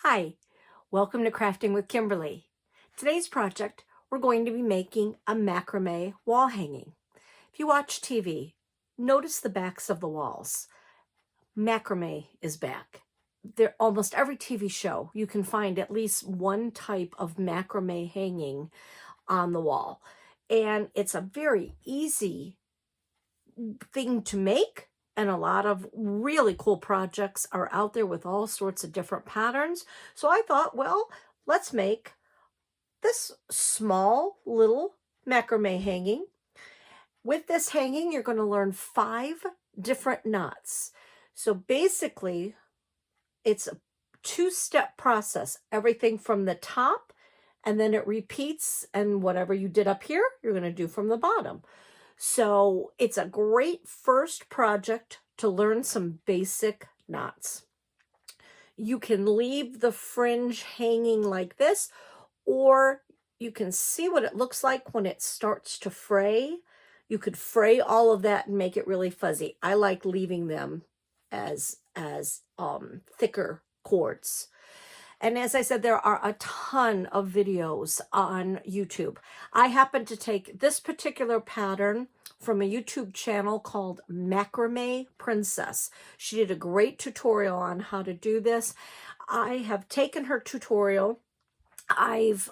Hi, welcome to Crafting with Kimberly. Today's project, we're going to be making a macrame wall hanging. If you watch TV, notice the backs of the walls. Macrame is back. Almost every TV show, you can find at least one type of macrame hanging on the wall. And it's a very easy thing to make. And a lot of really cool projects are out there with all sorts of different patterns. So I thought, well, let's make this small little macrame hanging. With this hanging, you're going to learn 5 different knots. So basically, it's a 2-step process. Everything from the top, and then it repeats, and whatever you did up here, you're going to do from the bottom. So it's a great first project to learn some basic knots. You can leave the fringe hanging like this, or you can see what it looks like when it starts to fray. You could fray all of that and make it really fuzzy. I like leaving them as thicker cords. And as I said, there are a ton of videos on YouTube. I happen to take this particular pattern from a YouTube channel called Macrame Princess. She did a great tutorial on how to do this. I have taken her tutorial, I've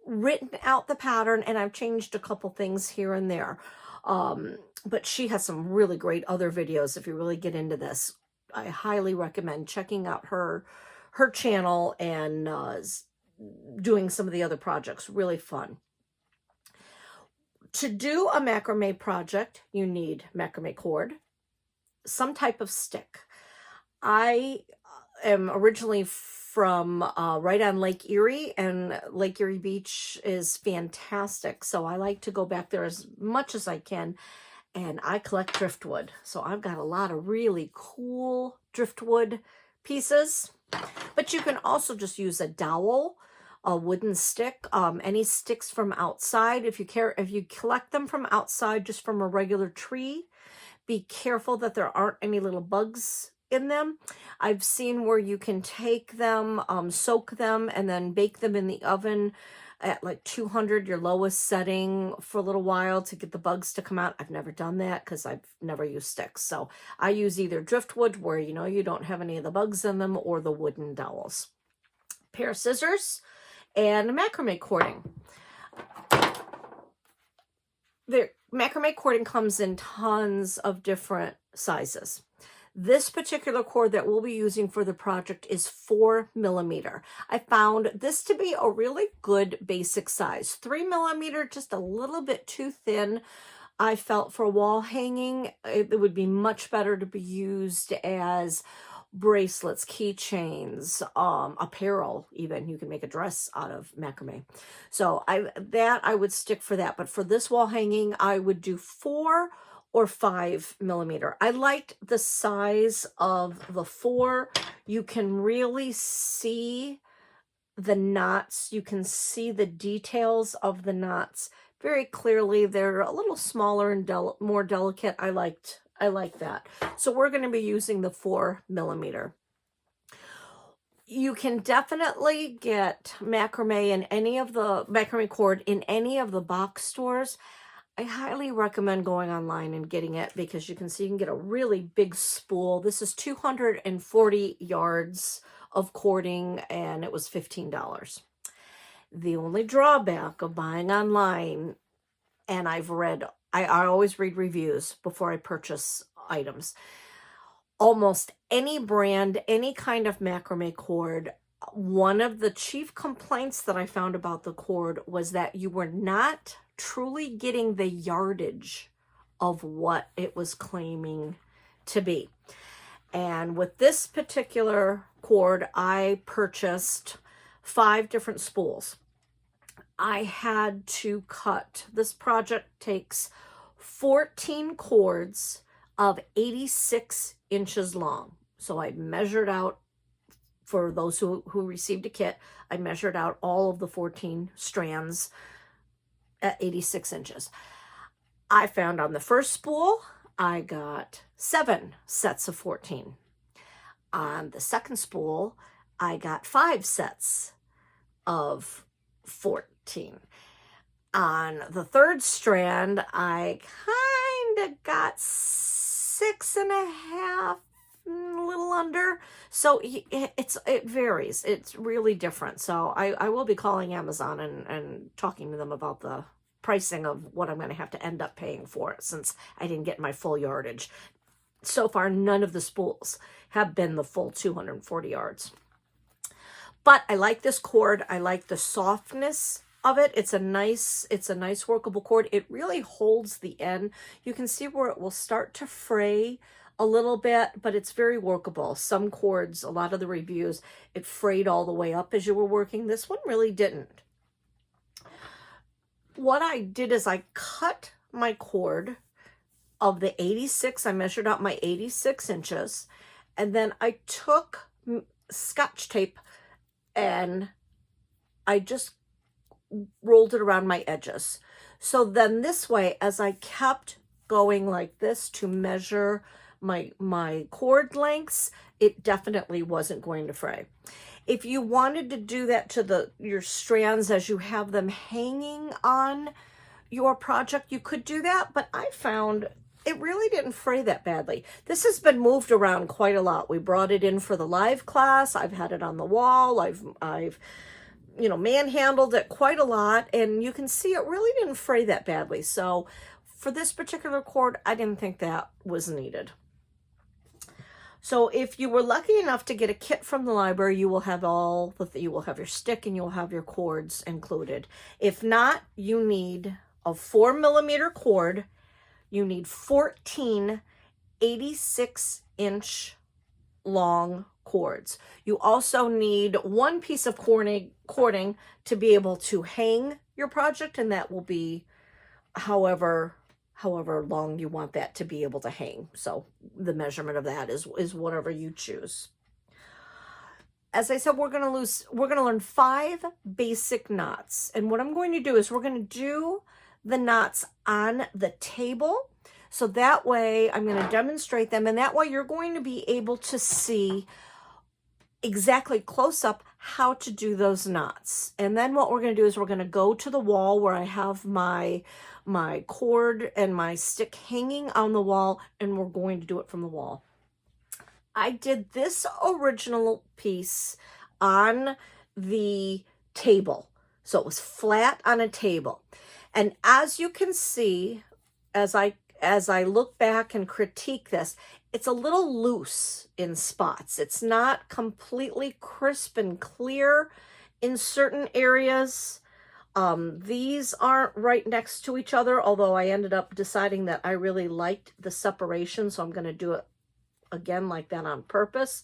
written out the pattern, and I've changed a couple things here and there. But she has some really great other videos if you really get into this. I highly recommend checking out her channel and doing some of the other projects. Really fun. To do a macrame project, you need macrame cord, some type of stick. I am originally from right on Lake Erie, and Lake Erie Beach is fantastic. So I like to go back there as much as I can, and I collect driftwood. So I've got a lot of really cool driftwood pieces. But you can also just use a dowel, a wooden stick, any sticks from outside. If you collect them from outside, just from a regular tree, be careful that there aren't any little bugs in them. I've seen where you can take them, soak them, and then bake them in the oven at like 200, your lowest setting, for a little while to get the bugs to come out. I've never done that because I've never used sticks. So I use either driftwood, where you don't have any of the bugs in them, or the wooden dowels. Pair of scissors and macrame cording. The macrame cording comes in tons of different sizes. This particular cord that we'll be using for the project is 4 millimeter. I found this to be a really good basic size. 3 millimeter, just a little bit too thin. I felt for wall hanging, it would be much better to be used as bracelets, keychains, apparel even. You can make a dress out of macrame. So I would stick for that. But for this wall hanging, I would do 4 or 5 millimeter. I liked the size of the 4. You can really see the knots. You can see the details of the knots very clearly. They're a little smaller and more delicate. I like that. So we're going to be using the 4 millimeter. You can definitely get macrame in any of the macrame cord in any of the box stores. I highly recommend going online and getting it, because you can see you can get a really big spool. This is 240 yards of cording, and it was $15. The only drawback of buying online, and I always read reviews before I purchase items. Almost any brand, any kind of macrame cord, one of the chief complaints that I found about the cord was that you were not truly getting the yardage of what it was claiming to be. And with this particular cord, I purchased 5 different spools. I had to cut. This project takes 14 cords of 86 inches long. So I measured out, for those who received a kit, I measured out all of the 14 strands at 86 inches. I found on the first spool, I got 7 sets of 14. On the second spool, I got 5 sets of 14. On the third strand, I kind of got 6.5, a little under. So it varies. It's really different. So I will be calling Amazon and talking to them about the pricing of what I'm going to have to end up paying for it, since I didn't get my full yardage. So far, none of the spools have been the full 240 yards. But I like this cord. I like the softness of it. It's a nice workable cord. It really holds the end. You can see where it will start to fray a little bit, but it's very workable. Some cords, a lot of the reviews, it frayed all the way up as you were working. This one really didn't. What I did is I cut my cord of the 86. I measured out my 86 inches, and then I took Scotch tape and I just rolled it around my edges. So then this way, as I kept going like this to measure my cord lengths, it definitely wasn't going to fray. If you wanted to do that to your strands as you have them hanging on your project, you could do that, but I found it really didn't fray that badly. This has been moved around quite a lot. We brought it in for the live class. I've had it on the wall. I've manhandled it quite a lot, and you can see it really didn't fray that badly. So for this particular cord, I didn't think that was needed. So if you were lucky enough to get a kit from the library, you will have you will have your stick and you'll have your cords included. If not, you need a 4mm cord. You need 14 86-inch long cords. You also need 1 piece of cording to be able to hang your project, and that will be however long you want that to be able to hang. So the measurement of that is whatever you choose. As I said, we're going to learn 5 basic knots. And what I'm going to do is we're going to do the knots on the table. So that way I'm going to demonstrate them, and that way you're going to be able to see exactly close up how to do those knots. And then what we're going to do is we're going to go to the wall where I have my cord and my stick hanging on the wall, and we're going to do it from the wall. I did this original piece on the table. So it was flat on a table. And as you can see, as I look back and critique this, it's a little loose in spots. It's not completely crisp and clear in certain areas. These aren't right next to each other, although I ended up deciding that I really liked the separation, so I'm going to do it again like that on purpose.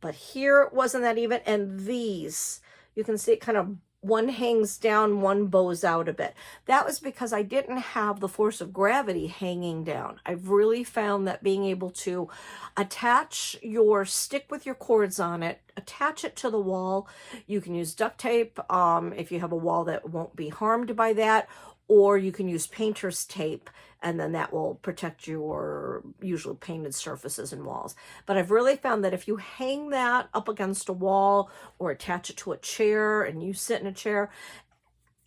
But here it wasn't that even, and these, you can see it kind of, one hangs down, one bows out a bit. That was because I didn't have the force of gravity hanging down. I've really found that being able to attach your stick with your cords on it, attach it to the wall. You can use duct tape if you have a wall that won't be harmed by that, or you can use painter's tape, and then that will protect your usually painted surfaces and walls. But I've really found that if you hang that up against a wall or attach it to a chair and you sit in a chair,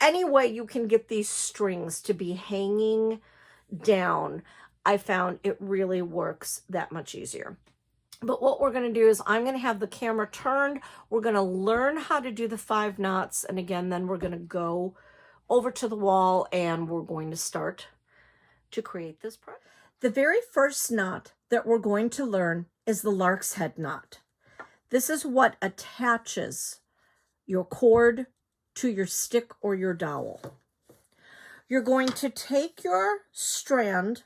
any way you can get these strings to be hanging down, I found it really works that much easier. But what we're going to do is I'm going to have the camera turned. We're going to learn how to do the 5 knots. And again, then we're going to go over to the wall and we're going to start to create this project. The very first knot that we're going to learn is the lark's head knot. This is what attaches your cord to your stick or your dowel. You're going to take your strand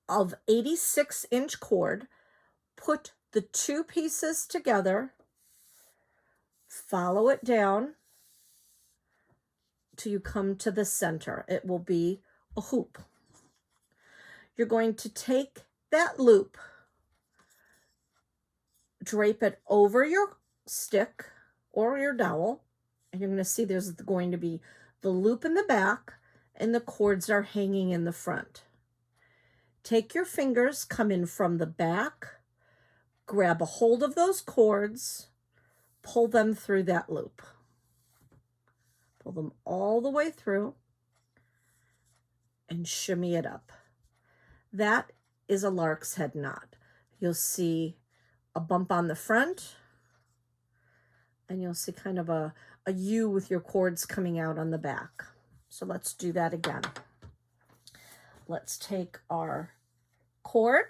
of 86-inch cord, put the 2 pieces together, follow it down till you come to the center. It will be a hoop. You're going to take that loop, drape it over your stick or your dowel, and you're going to see there's going to be the loop in the back and the cords are hanging in the front. Take your fingers, come in from the back, grab a hold of those cords, pull them through that loop. Pull them all the way through and shimmy it up. That is a lark's head knot. You'll see a bump on the front, and you'll see kind of a U with your cords coming out on the back. So let's do that again. Let's take our cord,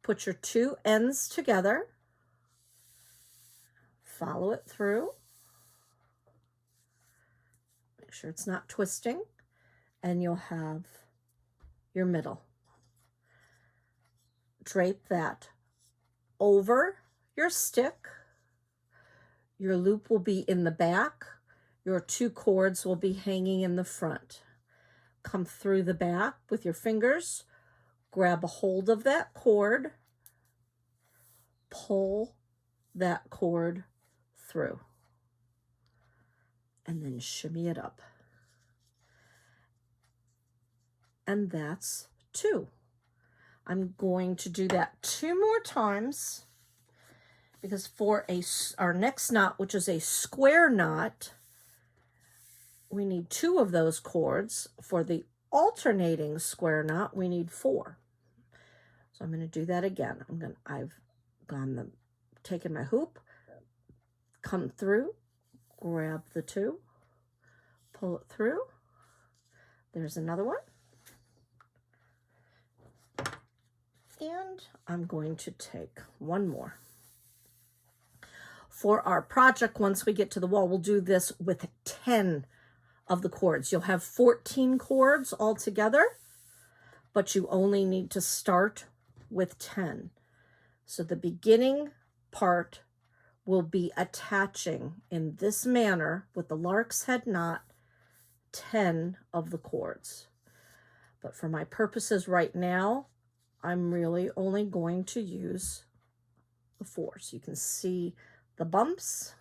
put your two ends together, follow it through, make sure it's not twisting, and you'll have your middle. Drape that over your stick. Your loop will be in the back. Your two cords will be hanging in the front. Come through the back with your fingers, grab a hold of that cord, pull that cord through, and then shimmy it up. And that's two. I'm going to do that 2 more times because for our next knot, which is a square knot, we need 2 of those cords. For the alternating square knot, we need 4. So I'm going to do that again. I've taken my hoop, come through, grab the 2, pull it through. There's another one. And I'm going to take 1 more. For our project, once we get to the wall, we'll do this with 10 of the cords. You'll have 14 cords altogether, but you only need to start with 10. So the beginning part will be attaching in this manner with the lark's head knot 10 of the cords. But for my purposes right now, I'm really only going to use the 4. So you can see the bumps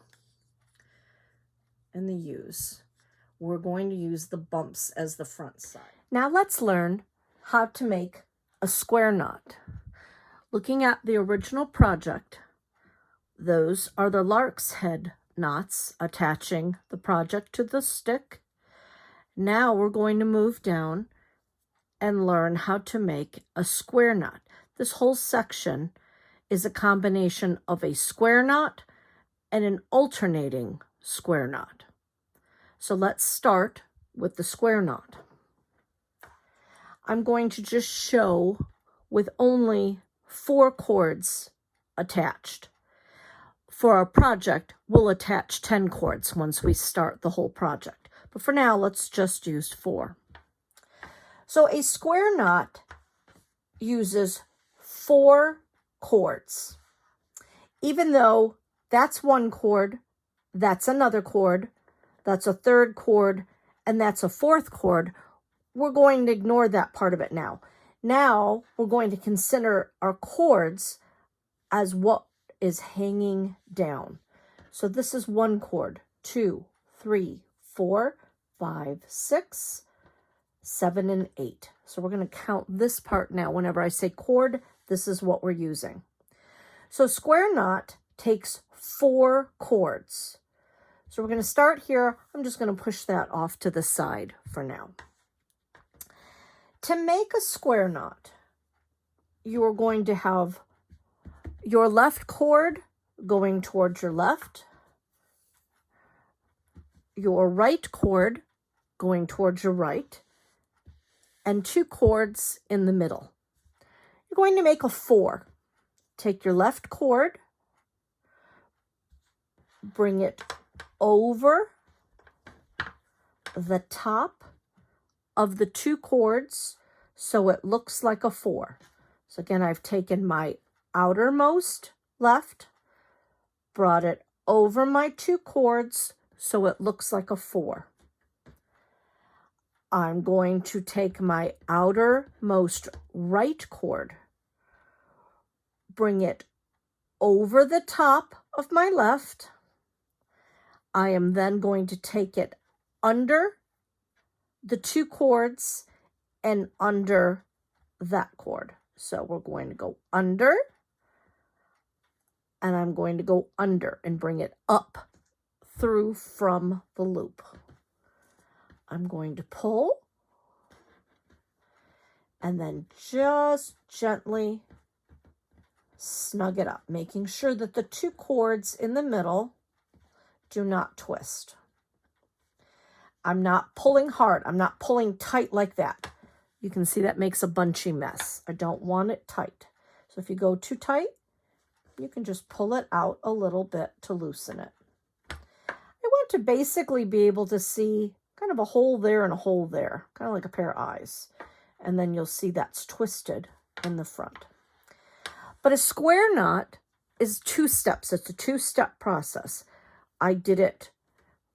and the U's. We're going to use the bumps as the front side. Now let's learn how to make a square knot. Looking at the original project, those are the lark's head knots attaching the project to the stick. Now we're going to move down and learn how to make a square knot. This whole section is a combination of a square knot and an alternating square knot. So let's start with the square knot. I'm going to just show with only 4 cords attached. For our project, we'll attach 10 cords once we start the whole project. But for now, let's just use 4. So a square knot uses 4 cords. Even though that's 1 cord, that's another cord, that's a 3rd cord, and that's a 4th cord, we're going to ignore that part of it now. Now we're going to consider our cords as what is hanging down. So this is 1 cord, 2, 3, 4, 5, 6, 7, and 8. So we're going to count this part now. Whenever I say cord, this is what we're using. So square knot takes 4 cords. So we're going to start here. I'm just going to push that off to the side for now. To make a square knot, you are going to have your left cord going towards your left, your right cord going towards your right, and 2 cords in the middle. You're going to make a 4. Take your left cord, bring it over the top of the 2 cords so it looks like a 4. So again, I've taken my outermost left, brought it over my 2 cords so it looks like a 4. I'm going to take my outermost right cord, bring it over the top of my left. I am then going to take it under the 2 cords and under that cord. So we're going to go under, and I'm going to go under and bring it up through from the loop. I'm going to pull, and then just gently snug it up, making sure that the two cords in the middle do not twist. I'm not pulling hard. I'm not pulling tight like that. You can see that makes a bunchy mess. I don't want it tight. So if you go too tight, you can just pull it out a little bit to loosen it. I want to basically be able to see kind of a hole there and a hole there, kind of like a pair of eyes. And then you'll see that's twisted in the front. But a square knot is 2 steps. It's a 2-step process. I did it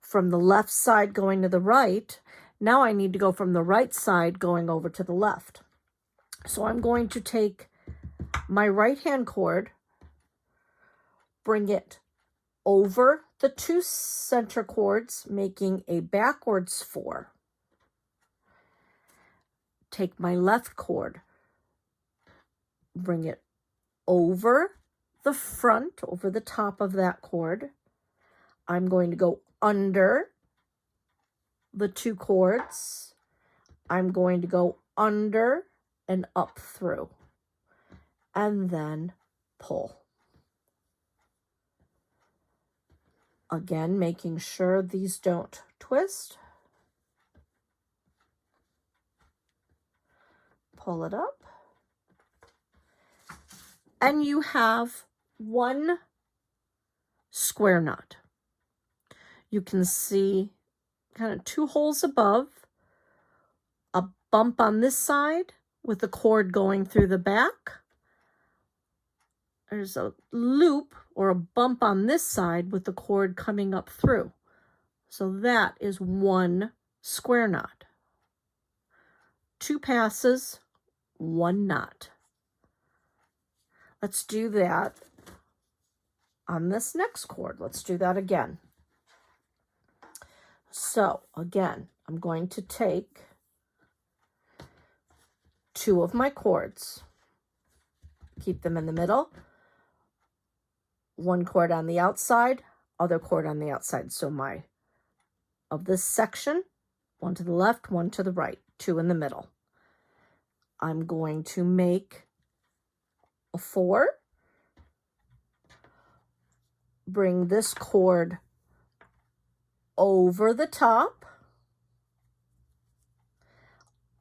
from the left side going to the right. Now I need to go from the right side going over to the left. So I'm going to take my right hand cord, bring it over the 2 center cords, making a backwards 4. Take my left cord, bring it over the front, over the top of that cord. I'm going to go under the 2 cords. I'm going to go under and up through, and then pull. Again, making sure these don't twist. Pull it up. And you have 1 square knot. You can see kind of 2 holes above, a bump on this side with the cord going through the back. There's a loop or a bump on this side with the cord coming up through. So that is 1 square knot. 2 passes, 1 knot. Let's do that on this next cord. Let's do that again. So again, I'm going to take 2 of my cords, keep them in the middle, 1 cord on the outside, other cord on the outside. So of this section, 1 to the left, 1 to the right, 2 in the middle. I'm going to make a 4, bring this cord over the top,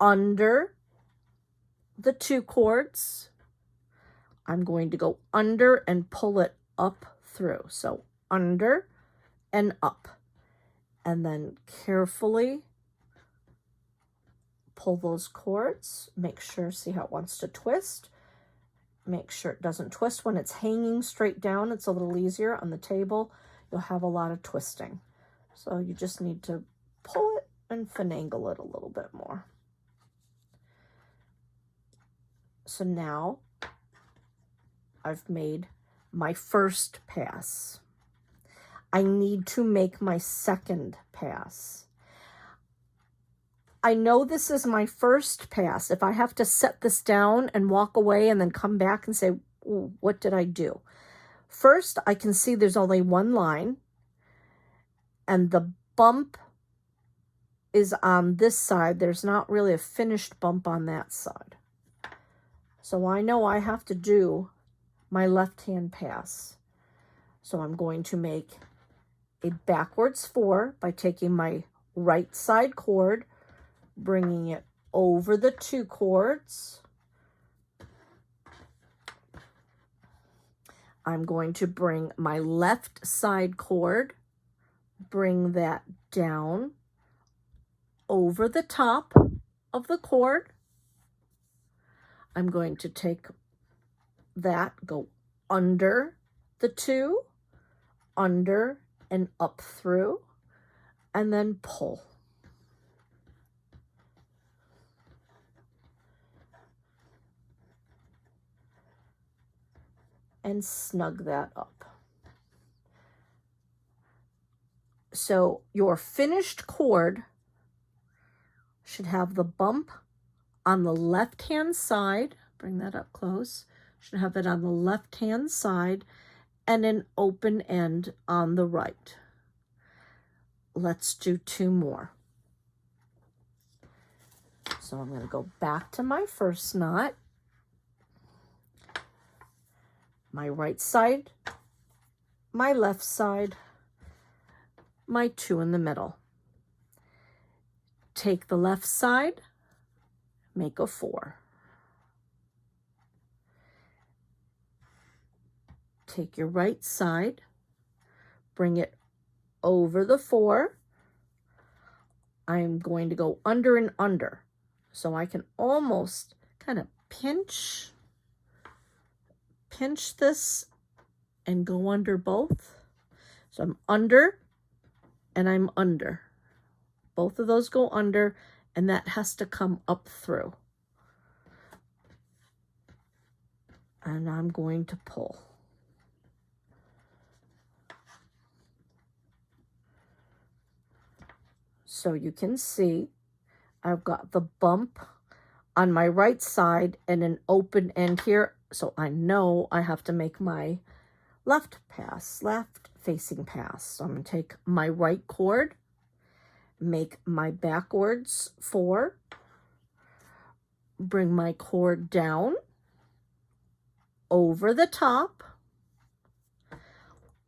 under the 2 cords. I'm going to go under and pull it up through. So under and up, and then carefully pull those cords. Make sure, see how it wants to twist. Make sure it doesn't twist. When it's hanging straight down, it's a little easier. On the table, you'll have a lot of twisting. So you just need to pull it and finagle it a little bit more. So now I've made my first pass. I need to make my second pass. I know this is my first pass. If I have to set this down and walk away and then come back and say, what did I do? First, I can see there's only 1 line, and the bump is on this side. There's not really a finished bump on that side. So I know I have to do my left-hand pass. So I'm going to make a backwards 4 by taking my right side cord, bringing it over the 2 cords. I'm going to bring my left side cord, bring that down over the top of the cord. I'm going to take that, go under the 2, under and up through, and then pull. And snug that up. So your finished cord should have the bump on the left-hand side Bring that up close. Should have it on the left-hand side and an open end on the right. Let's do 2 more. So I'm going to go back to my first knot. My right side, my left side, my 2 in the middle. Take the left side, make a 4. Take your right side, bring it over the 4. I'm going to go under and under. So I can almost kind of pinch this and go under both. So I'm under and I'm under. Both of those go under, and that has to come up through. And I'm going to pull. So you can see I've got the bump on my right side and an open end here. So I know I have to make my left facing pass. So I'm going to take my right cord, make my backwards 4, bring my cord down over the top,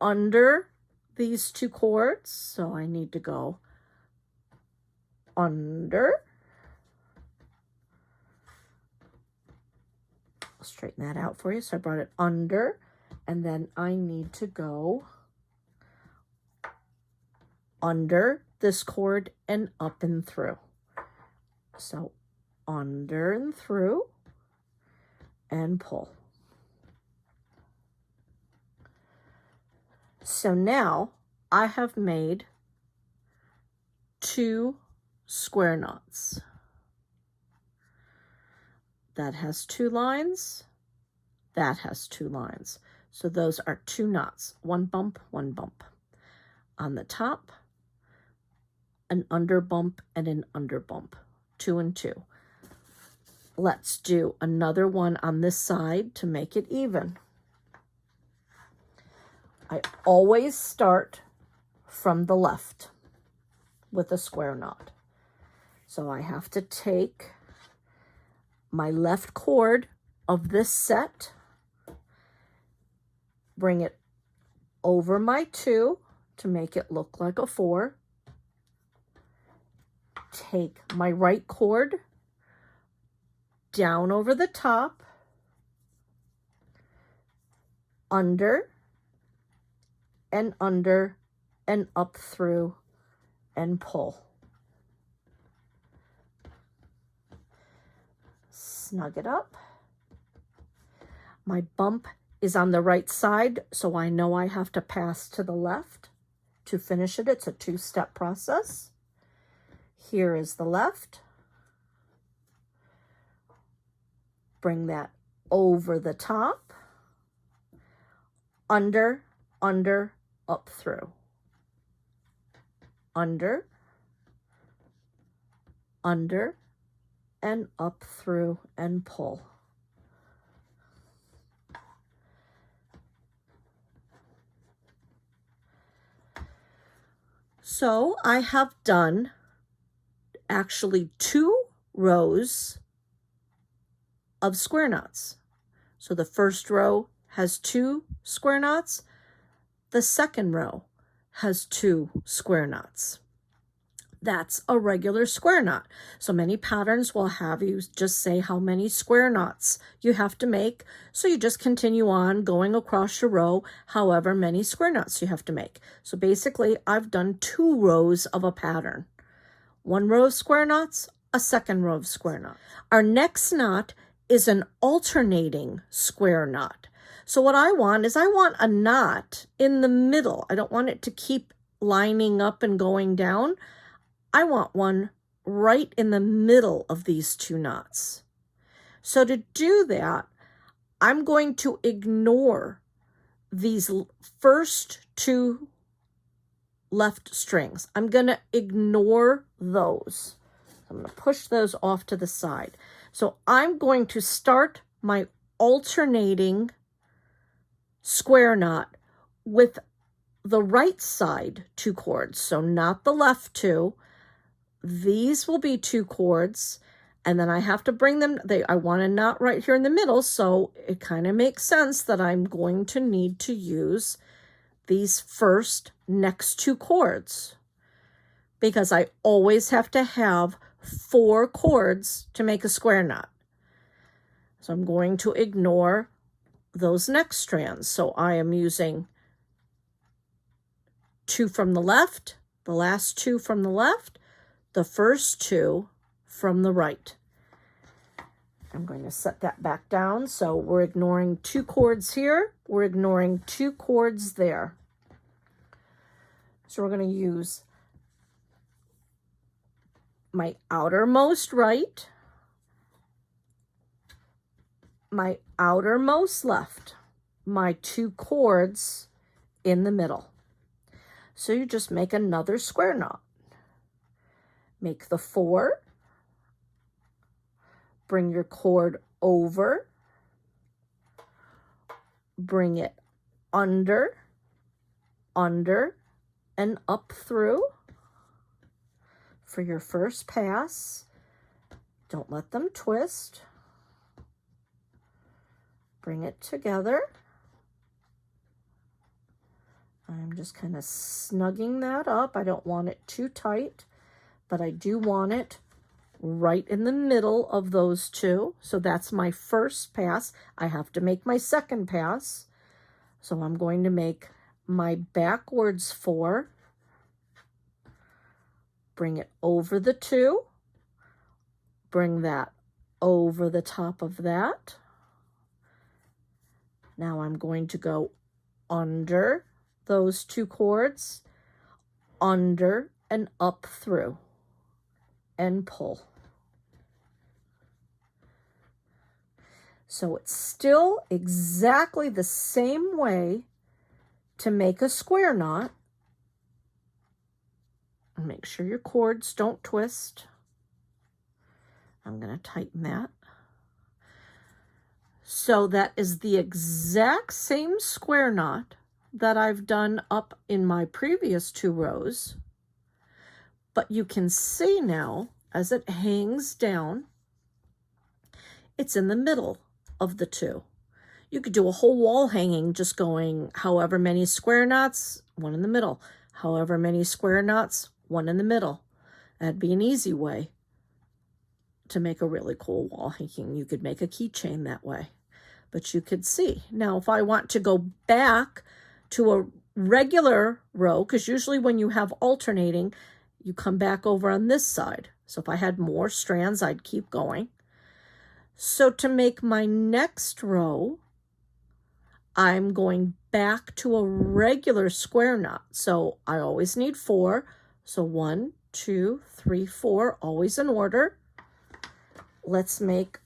under these 2 cords. So I need to go under. I'll straighten that out for you. So I brought it under, and then I need to go under this cord and up and through. So under and through and pull. So now I have made 2 square knots. That has 2 lines. That has 2 lines. So those are 2 knots. 1 bump, 1 bump. On the top, an under bump and an under bump. 2 and 2. Let's do another one on this side to make it even. I always start from the left with a square knot. So I have to take my left cord of this set, bring it over my 2 to make it look like a 4. Take my right cord down over the top, under and up through and pull. Snug it up. My bump is on the right side, so I know I have to pass to the left to finish it. It's a 2-step process. Here is the left. Bring that over the top, under, up through, under, and up through and pull. So I have done actually 2 rows of square knots. So the first row has 2 square knots. The second row has 2 square knots. That's a regular square knot. So many patterns will have you just say how many square knots you have to make. So you just continue on going across your row, however many square knots you have to make. So basically, I've done 2 rows of a pattern. 1 row of square knots, a second row of square knots. Our next knot is an alternating square knot. So what I want is I want a knot in the middle. I don't want it to keep lining up and going down. I want one right in the middle of these 2 knots. So to do that, I'm going to ignore these first 2 left strings. I'm going to ignore those. I'm going to push those off to the side. So I'm going to start my alternating square knot with the right side 2 cords. So not the left 2. These will be 2 cords, and then I have to bring them, I want a knot right here in the middle, so it kind of makes sense that I'm going to need to use these first next 2 cords, because I always have to have 4 cords to make a square knot. So I'm going to ignore those next strands. So I am using 2 from the left, the last 2 from the left, the first 2 from the right. I'm going to set that back down. So we're ignoring 2 cords here. We're ignoring 2 cords there. So we're going to use my outermost right, my outermost left, my 2 cords in the middle. So you just make another square knot. Make the 4, bring your cord over, bring it under, and up through for your first pass. Don't let them twist. Bring it together. I'm just kind of snugging that up. I don't want it too tight, but I do want it right in the middle of those 2. So that's my first pass. I have to make my second pass. So I'm going to make my backwards 4, bring it over the 2, bring that over the top of that. Now I'm going to go under those 2 cords, under and up through, and pull. So it's still exactly the same way to make a square knot. And make sure your cords don't twist. I'm going to tighten that. So that is the exact same square knot that I've done up in my previous 2 rows. But you can see now, as it hangs down, it's in the middle of the 2. You could do a whole wall hanging just going however many square knots, 1 in the middle, however many square knots, 1 in the middle. That'd be an easy way to make a really cool wall hanging. You could make a keychain that way. But you could see. Now, if I want to go back to a regular row, because usually when you have alternating, you come back over on this side. So if I had more strands, I'd keep going. So to make my next row, I'm going back to a regular square knot. So I always need 4. So 1, 2, 3, 4, always in order. Let's make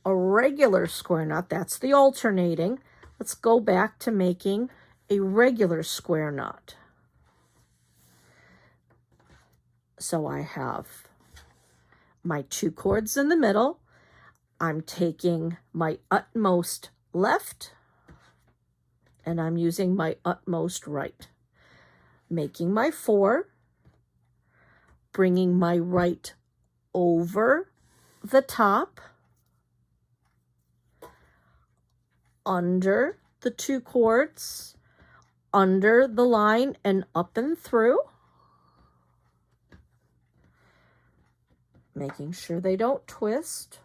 a regular square knot. That's the alternating. Let's go back to making a regular square knot. So I have my 2 cords in the middle. I'm taking my utmost left and I'm using my utmost right. Making my 4, bringing my right over the top, under the 2 cords, under the line and up and through, making sure they don't twist,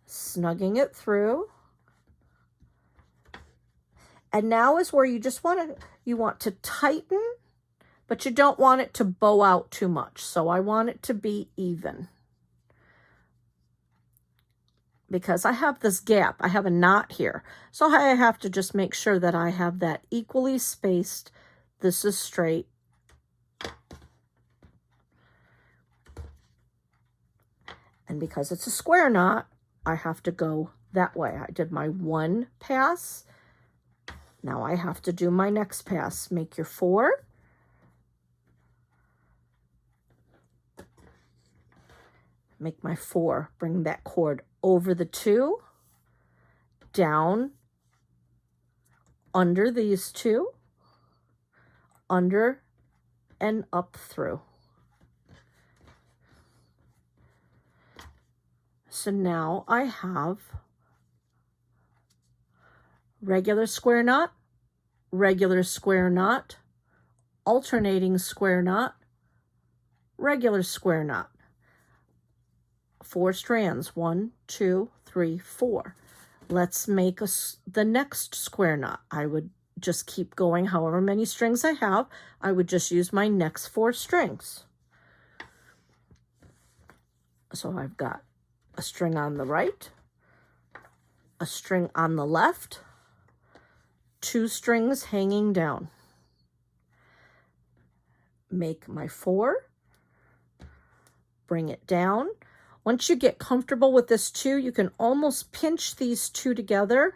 snugging it through. And now is where you just want to tighten, but you don't want it to bow out too much. So I want it to be even. Because I have this gap, I have a knot here. So I have to just make sure that I have that equally spaced. This is straight. And because it's a square knot, I have to go that way. I did my 1 pass. Now I have to do my next pass. Make your 4. make my 4, bring that cord over the 2, down, under these 2, under, and up through. So now I have regular square knot, alternating square knot, regular square knot. 4 strands, 1, 2, 3, 4. Let's make the next square knot. I would just keep going however many strings I have. I would just use my next 4 strings. So I've got a string on the right, a string on the left, 2 strings hanging down. Make my 4, bring it down. Once you get comfortable with this 2, you can almost pinch these 2 together.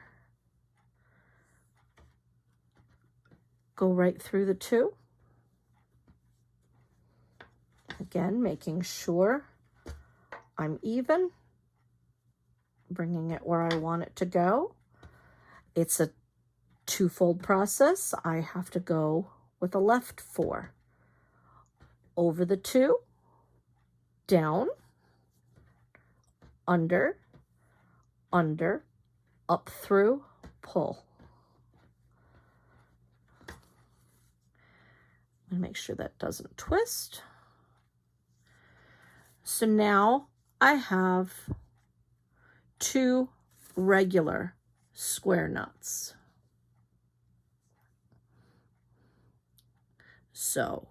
Go right through the 2. Again, making sure I'm even, bringing it where I want it to go. It's a 2-fold process. I have to go with a left 4. Over the 2, down, under, up through, pull. And make sure that doesn't twist. So now I have 2 regular square knots. So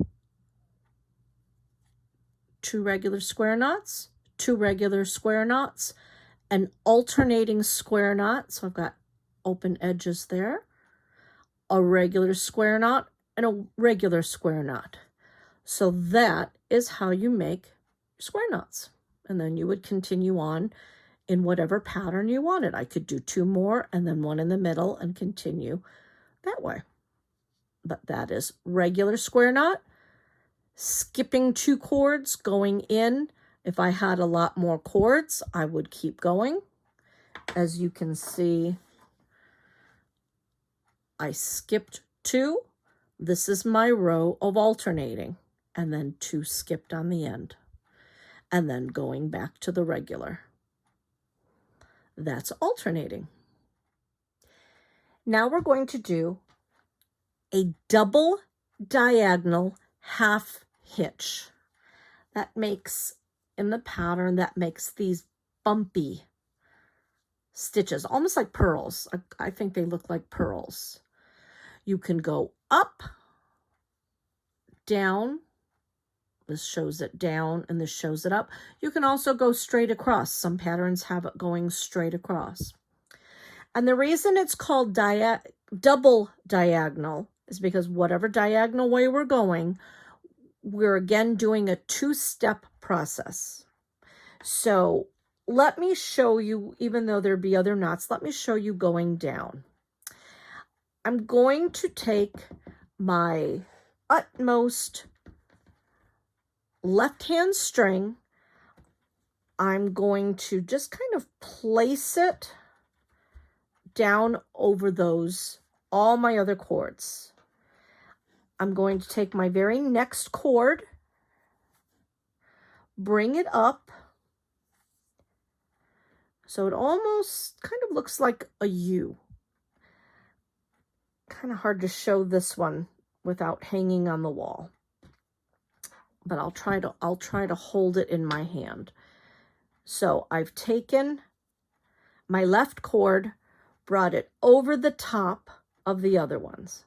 2 regular square knots, 2 regular square knots, an alternating square knot. So I've got open edges there, a regular square knot, and a regular square knot. So that is how you make square knots. And then you would continue on in whatever pattern you wanted. I could do 2 more and then 1 in the middle and continue that way. But that is regular square knot, skipping 2 cords, going in. If I had a lot more cords, I would keep going. As you can see, I skipped 2. This is my row of alternating, and then 2 skipped on the end, and then going back to the regular. That's alternating. Now we're going to do a double diagonal half hitch. That makes, in the pattern, that makes these bumpy stitches, almost like pearls. I think they look like pearls. You can go up, down. This shows it down and this shows it up. You can also go straight across. Some patterns have it going straight across. And the reason it's called double diagonal is because whatever diagonal way we're going, we're again doing a 2-step process. So let me show you, even though there be other knots, let me show you going down. I'm going to take my utmost left-hand string. I'm going to just kind of place it down over all my other cords. I'm going to take my very next cord, bring it up, so it almost kind of looks like a U. Kind of hard to show this one without hanging on the wall, but I'll try to hold it in my hand. So I've taken my left cord, brought it over the top of the other ones.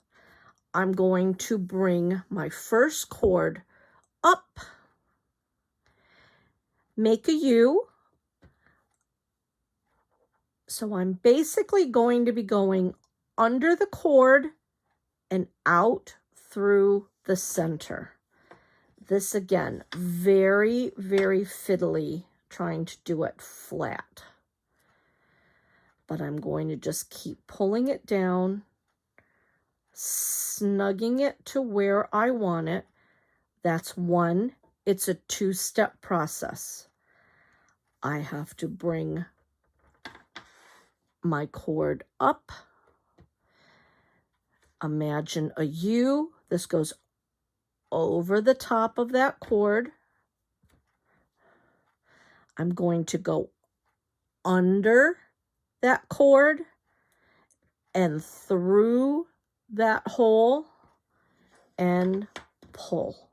I'm going to bring my first cord up, make a U. So I'm basically going to be going under the cord and out through the center. This again, very, very fiddly, trying to do it flat. But I'm going to just keep pulling it down, snugging it to where I want it. That's 1. It's a 2-step process. I have to bring my cord up. Imagine a U. This goes over the top of that cord. I'm going to go under that cord and through that hole and pull.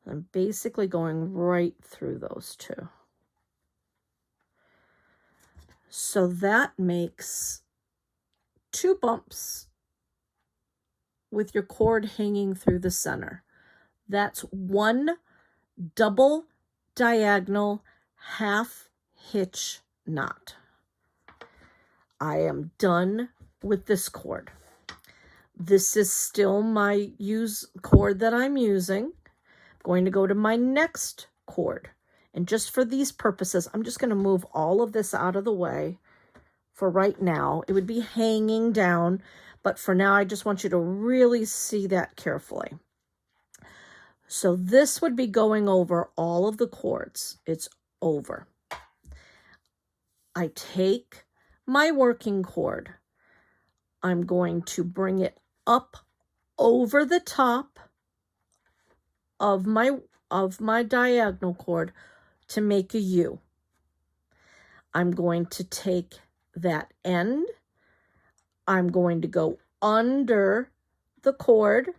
I'm basically going right through those two. So that makes 2 bumps with your cord hanging through the center. That's 1 double diagonal half hitch knot. I am done with this cord. This is still my cord that I'm using. I'm going to go to my next cord. And just for these purposes, I'm just going to move all of this out of the way for right now. It would be hanging down, but for now, I just want you to really see that carefully. So this would be going over all of the cords. It's over. I take my working cord. I'm going to bring it up over the top of my diagonal cord to make a U. I'm going to take that end. I'm going to go under the cord,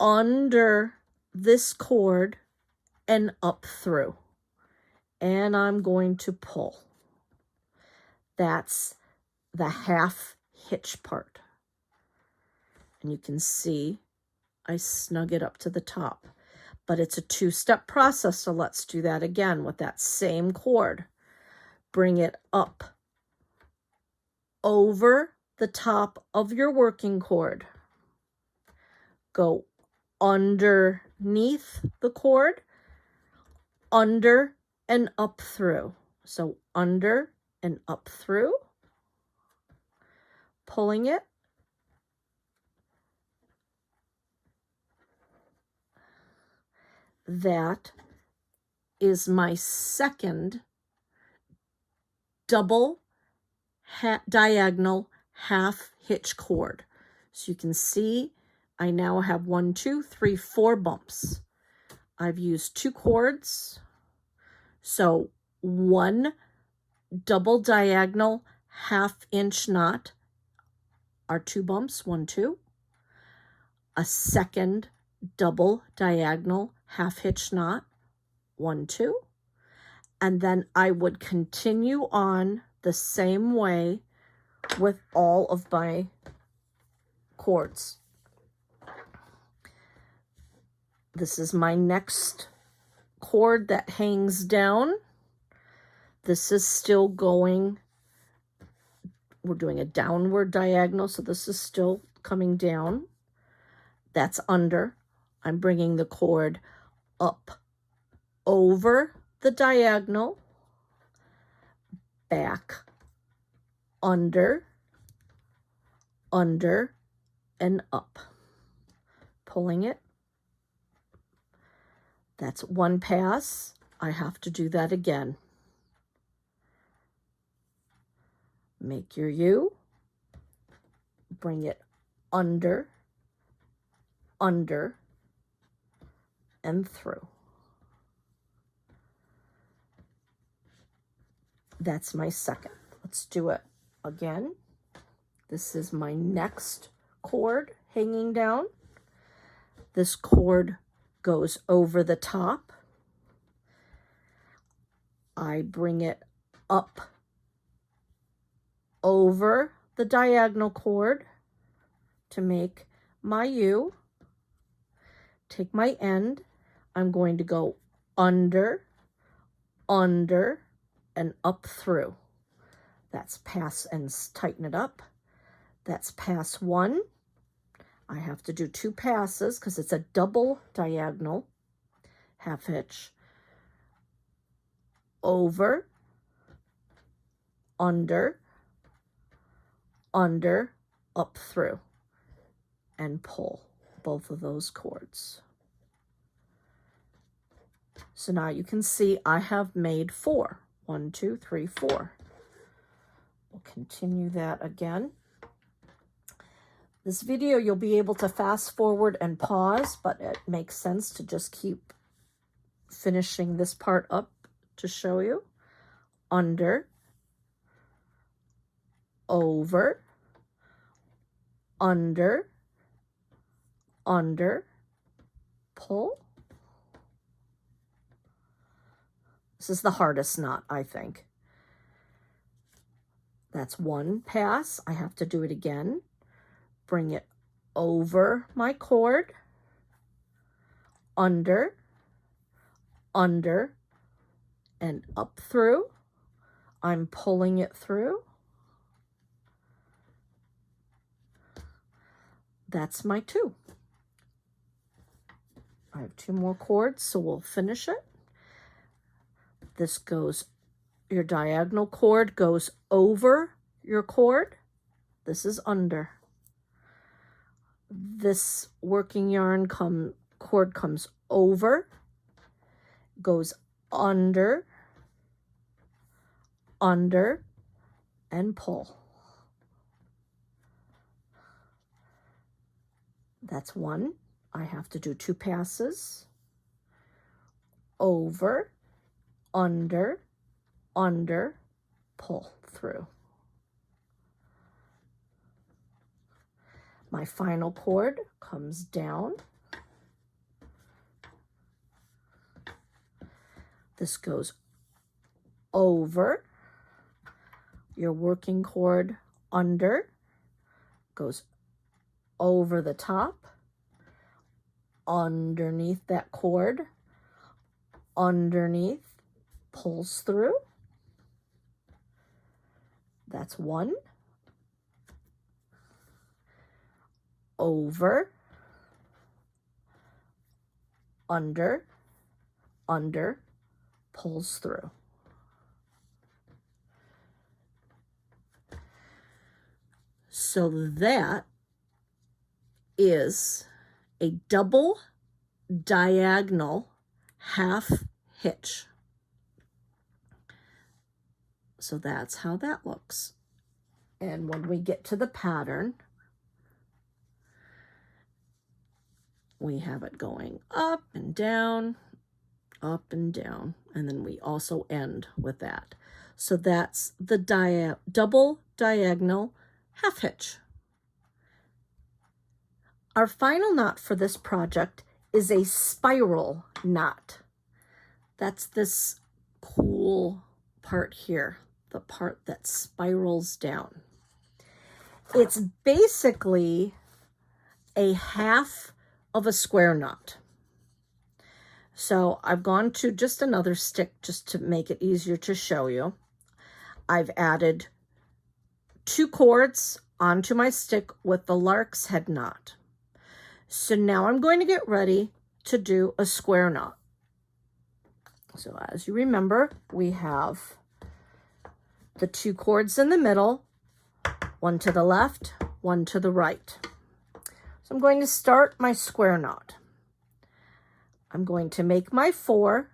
under this cord, and up through. And I'm going to pull. That's the half hitch part. And you can see I snug it up to the top. But it's a 2-step process, so let's do that again with that same cord. Bring it up over the top of your working cord. Go underneath the cord, under and up through. So under and up through, pulling it. That is my second double diagonal half hitch cord. So you can see I now have 1, 2, 3, 4 bumps. I've used 2 cords. So 1 double diagonal half-inch knot are 2 bumps, 1, 2. A second double diagonal half hitch knot, 1, 2. And then I would continue on the same way with all of my cords. This is my next cord that hangs down. This is still going, we're doing a downward diagonal, so this is still coming down. That's under. I'm bringing the cord up over the diagonal, back, under, and up. Pulling it. That's 1 pass. I have to do that again. Make your U. Bring it under, and through. That's my second. Let's do it again. This is my next cord hanging down. This cord goes over the top. I bring it up over the diagonal cord to make my U. Take my end. I'm going to go under, and up through. That's pass and tighten it up. That's pass 1. I have to do 2 passes because it's a double diagonal half hitch. Over, under, up through, and pull both of those cords. So now you can see I have made 4. 1, 2, 3, 4. We'll continue that again. This video you'll be able to fast forward and pause, but it makes sense to just keep finishing this part up to show you. Under, over, under, under, pull. This is the hardest knot, I think. That's one pass. I have to do it again. Bring it over my cord, under, under, and up through. I'm pulling it through. That's my 2. I have 2 more cords, so we'll finish it. This goes, your diagonal cord goes over your cord. This is under. This working yarn cord comes over, goes under, under, and pull. That's 1. I have to do 2 passes. Over, under, under, pull through. My final cord comes down. This goes over your working cord, under, goes over the top, underneath that cord, underneath, pulls through. That's 1. Over, under, under, pulls through. So that is a double diagonal half hitch. So that's how that looks. And when we get to the pattern, we have it going up and down, and then we also end with that. So that's the double diagonal half hitch. Our final knot for this project is a spiral knot. That's this cool part here, the part that spirals down. It's basically a half of a square knot. So I've gone to just another stick just to make it easier to show you. I've added 2 cords onto my stick with the Lark's head knot. So now I'm going to get ready to do a square knot. So as you remember, we have the 2 cords in the middle, one to the left, one to the right. So I'm going to start my square knot. I'm going to make my 4,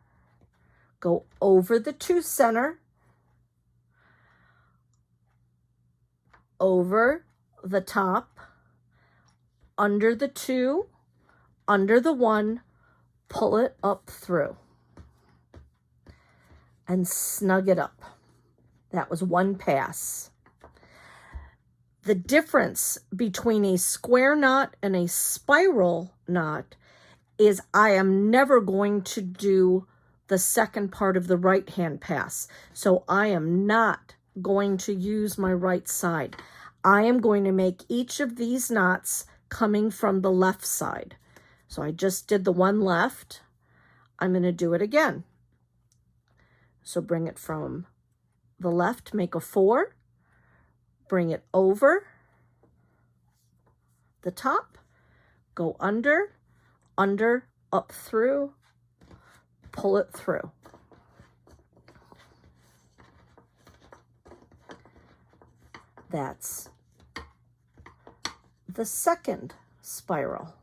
go over the 2 center, over the top, under the 2, under the 1, pull it up through, and snug it up. That was 1 pass. The difference between a square knot and a spiral knot is I am never going to do the second part of the right hand pass. So I am not going to use my right side. I am going to make each of these knots coming from the left side. So I just did the one left. I'm going to do it again. So bring it from the left, make a 4, bring it over the top, go under, under, up through, pull it through. That's the second spiral.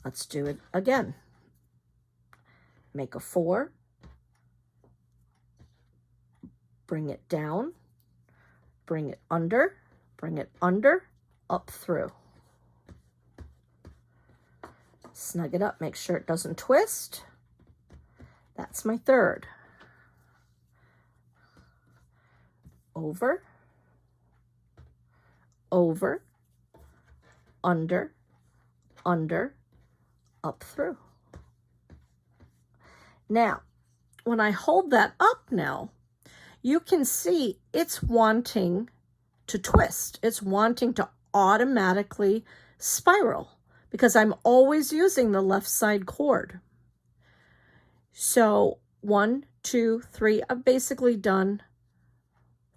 Let's do it again. make a 4, bring it down, bring it under, up through. Snug it up, make sure it doesn't twist. That's my 3rd. Over, over, under, up through. Now, when I hold that up now, you can see it's wanting to twist. It's wanting to automatically spiral because I'm always using the left side cord. So 1, 2, 3, I've basically done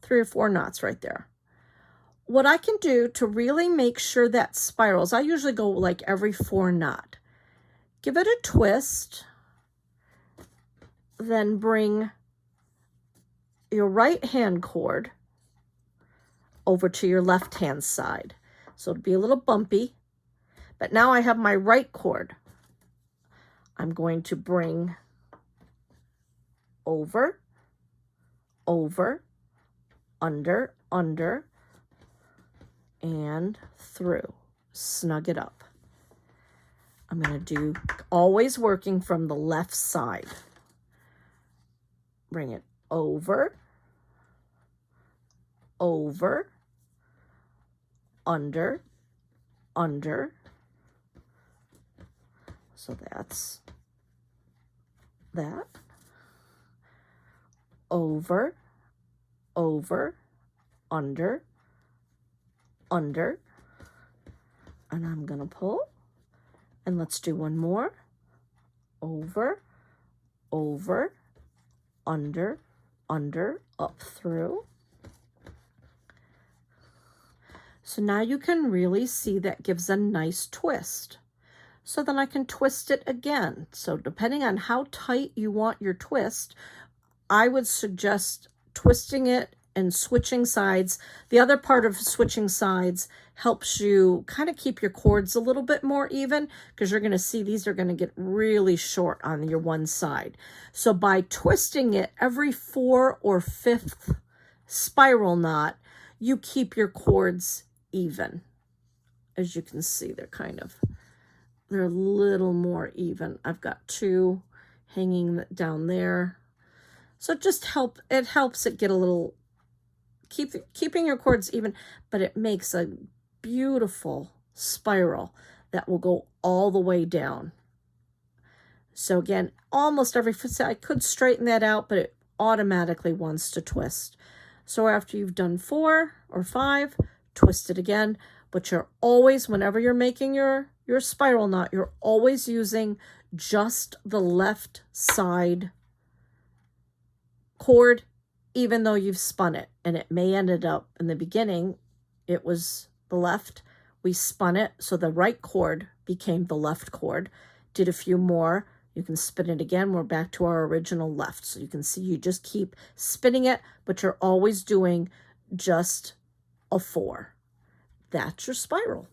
3 or 4 knots right there. What I can do to really make sure that spirals, I usually go like every 4 knot. Give it a twist, then bring your right hand cord over to your left hand side. So it'll be a little bumpy, but now I have my right cord. I'm going to bring over, under, and through. Snug it up. I'm going to do, always working from the left side. Bring it over, under. So that's that. Over, under. And I'm going to pull. And let's do one more. Over, under, up through. So now you can really see that gives a nice twist. So then I can twist it again. So depending on how tight you want your twist, I would suggest twisting it and switching sides. The other part of switching sides helps you kind of keep your cords a little bit more even, because you're going to see these are going to get really short on your one side. So by twisting it every 4th or 5th spiral knot, you keep your cords even. As you can see, they're a little more even. I've got 2 hanging down there. So it helps it get a little, keeping your cords even, but it makes a beautiful spiral that will go all the way down. So again, almost every, I could straighten that out, but it automatically wants to twist. So after you've done 4 or 5, twist it again, but you're always, whenever you're making your spiral knot, you're always using just the left side cord, even though you've spun it. And it may ended up in the beginning, it was the left, we spun it, so the right cord became the left cord. Did a few more, you can spin it again, we're back to our original left. So you can see you just keep spinning it, but you're always doing just a 4. That's your spiral.